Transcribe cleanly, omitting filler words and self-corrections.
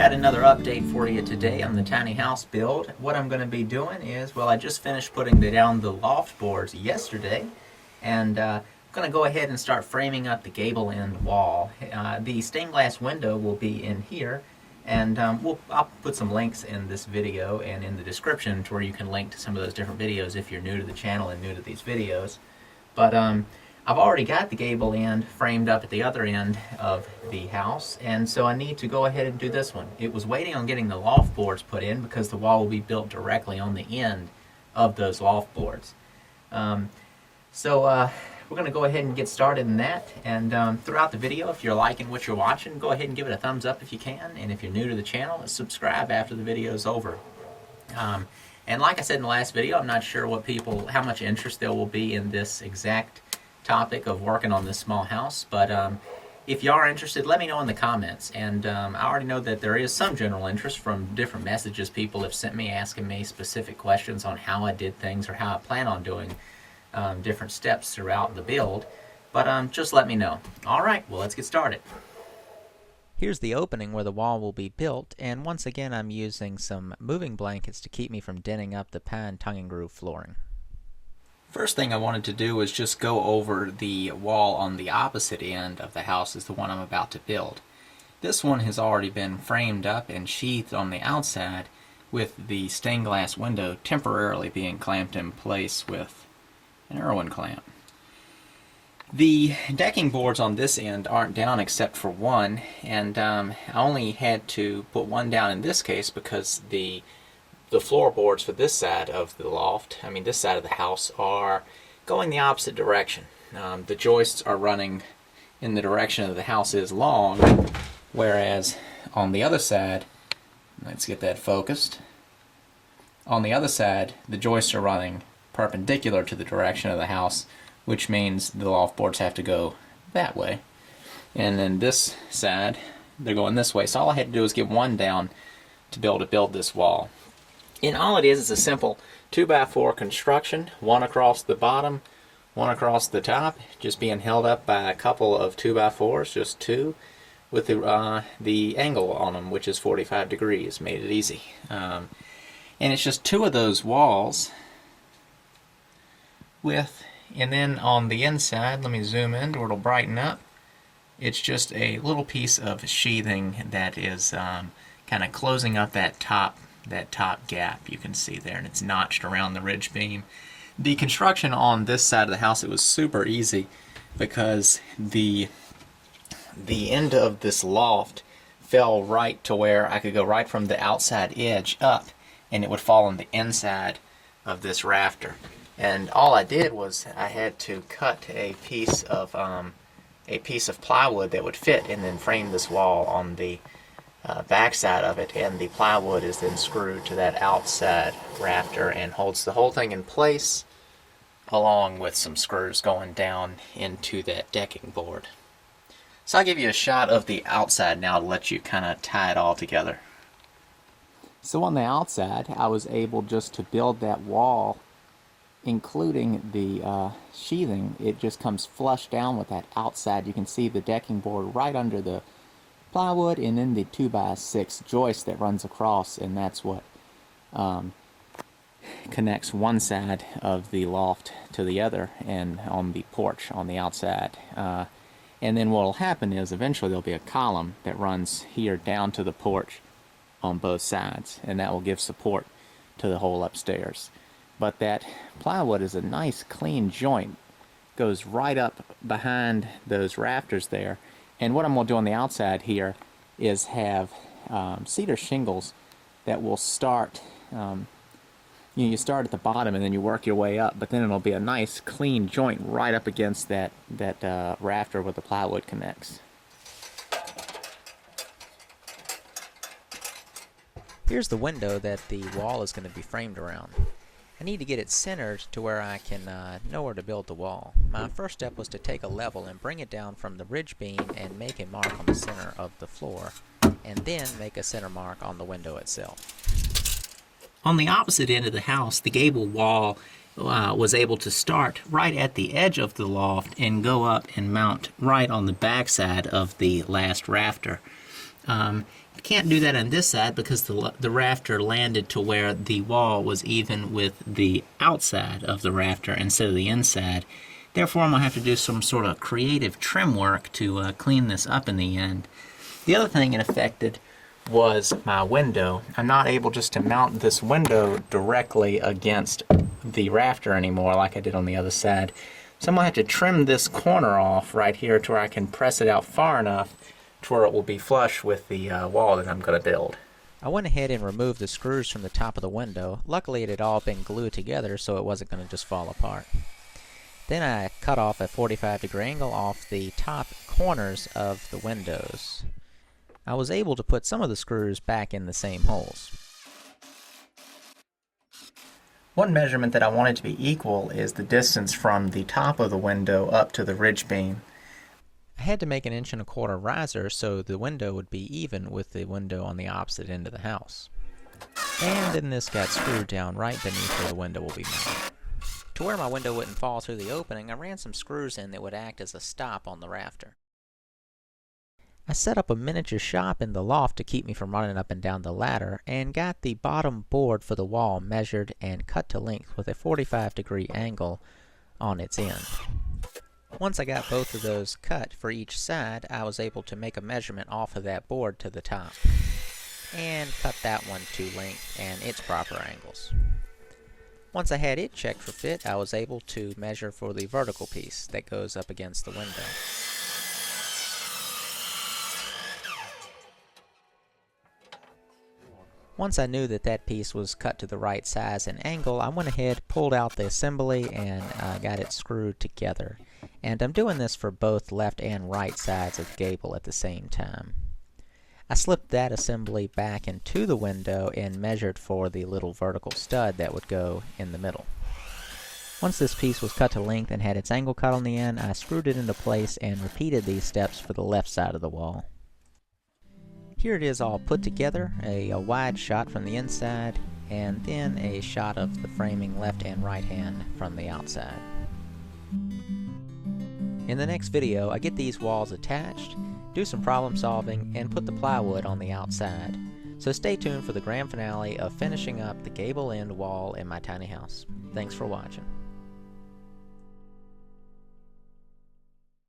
Got another update for you today on the tiny house build. What I'm going to be doing is, well, I just finished putting down the loft boards yesterday, and I'm going to go ahead and start framing up the gable end wall. The stained glass window will be in here, and I'll put some links in this video and in the description to where you can link to some of those different videos if you're new to the channel and new to these videos. But I've already got the gable end framed up at the other end of the house, and so I need to go ahead and do this one. It was waiting on getting the loft boards put in because the wall will be built directly on the end of those loft boards. We're going to go ahead and get started in that, and throughout the video, if you're liking what you're watching, go ahead and give it a thumbs up if you can, and if you're new to the channel, subscribe after the video is over. And like I said in the last video, I'm not sure how much interest there will be in this exact topic of working on this small house, but if you are interested, let me know in the comments. And I already know that there is some general interest from different messages people have sent me asking me specific questions on how I did things or how I plan on doing different steps throughout the build, but just let me know. Alright, well, let's get started. Here's the opening where the wall will be built, and once again I'm using some moving blankets to keep me from denting up the pine tongue and groove flooring. First thing I wanted to do was just go over the wall on the opposite end of the house is the one I'm about to build. This one has already been framed up and sheathed on the outside with the stained glass window temporarily being clamped in place with an Irwin clamp. The decking boards on this end aren't down except for one, and I only had to put one down in this case because the floorboards for this side of the loft, this side of the house, are going the opposite direction. The joists are running in the direction of the house is long, whereas on the other side, let's get that focused, on the other side the joists are running perpendicular to the direction of the house, which means the loft boards have to go that way. And then this side, they're going this way. So all I had to do was get one down to be able to build this wall. And all it is a simple 2x4 construction, one across the bottom, one across the top, just being held up by a couple of 2x4s, just two, with the angle on them, which is 45 degrees, made it easy. And it's just two of those walls and then on the inside, let me zoom in where it'll brighten up, it's just a little piece of sheathing that is kind of closing up that top gap you can see there, and it's notched around the ridge beam. The construction on this side of the house, it was super easy because the end of this loft fell right to where I could go right from the outside edge up, and it would fall on the inside of this rafter. And all I did was I had to cut a piece of plywood that would fit and then frame this wall on the back side of it, and the plywood is then screwed to that outside rafter and holds the whole thing in place, along with some screws going down into that decking board. So I'll give you a shot of the outside now to let you kind of tie it all together. So on the outside, I was able just to build that wall, including the sheathing. It just comes flush down with that outside. You can see the decking board right under the plywood, and then the 2x6 joist that runs across, and that's what connects one side of the loft to the other, and on the porch on the outside. And then what will happen is eventually there'll be a column that runs here down to the porch on both sides, and that will give support to the whole upstairs. But that plywood is a nice clean joint, goes right up behind those rafters there. And what I'm going to do on the outside here is have cedar shingles that will start, you start at the bottom and then you work your way up, but then it'll be a nice clean joint right up against that rafter where the plywood connects. Here's the window that the wall is going to be framed around. I need to get it centered to where I can know where to build the wall. My first step was to take a level and bring it down from the ridge beam and make a mark on the center of the floor, and then make a center mark on the window itself. On the opposite end of the house, the gable wall was able to start right at the edge of the loft and go up and mount right on the back side of the last rafter. can't do that on this side because the rafter landed to where the wall was even with the outside of the rafter instead of the inside. Therefore, I'm going to have to do some sort of creative trim work to clean this up in the end. The other thing it affected was my window. I'm not able just to mount this window directly against the rafter anymore like I did on the other side. So I'm going to have to trim this corner off right here to where I can press it out far enough to where it will be flush with the wall that I'm going to build. I went ahead and removed the screws from the top of the window. Luckily it had all been glued together so it wasn't going to just fall apart. Then I cut off a 45-degree angle off the top corners of the windows. I was able to put some of the screws back in the same holes. One measurement that I wanted to be equal is the distance from the top of the window up to the ridge beam. I had to make an 1 1/4 riser so the window would be even with the window on the opposite end of the house. And then this got screwed down right beneath where the window will be mounted. To where my window wouldn't fall through the opening, I ran some screws in that would act as a stop on the rafter. I set up a miniature shop in the loft to keep me from running up and down the ladder, and got the bottom board for the wall measured and cut to length with a 45-degree angle on its end. Once I got both of those cut for each side, I was able to make a measurement off of that board to the top, and cut that one to length and its proper angles. Once I had it checked for fit, I was able to measure for the vertical piece that goes up against the window. Once I knew that that piece was cut to the right size and angle, I went ahead, pulled out the assembly, and got it screwed together. And I'm doing this for both left and right sides of the gable at the same time. I slipped that assembly back into the window and measured for the little vertical stud that would go in the middle. Once this piece was cut to length and had its angle cut on the end, I screwed it into place and repeated these steps for the left side of the wall. Here it is all put together, a wide shot from the inside, and then a shot of the framing left and right hand from the outside. In the next video, I get these walls attached, do some problem solving, and put the plywood on the outside. So stay tuned for the grand finale of finishing up the gable end wall in my tiny house. Thanks for watching.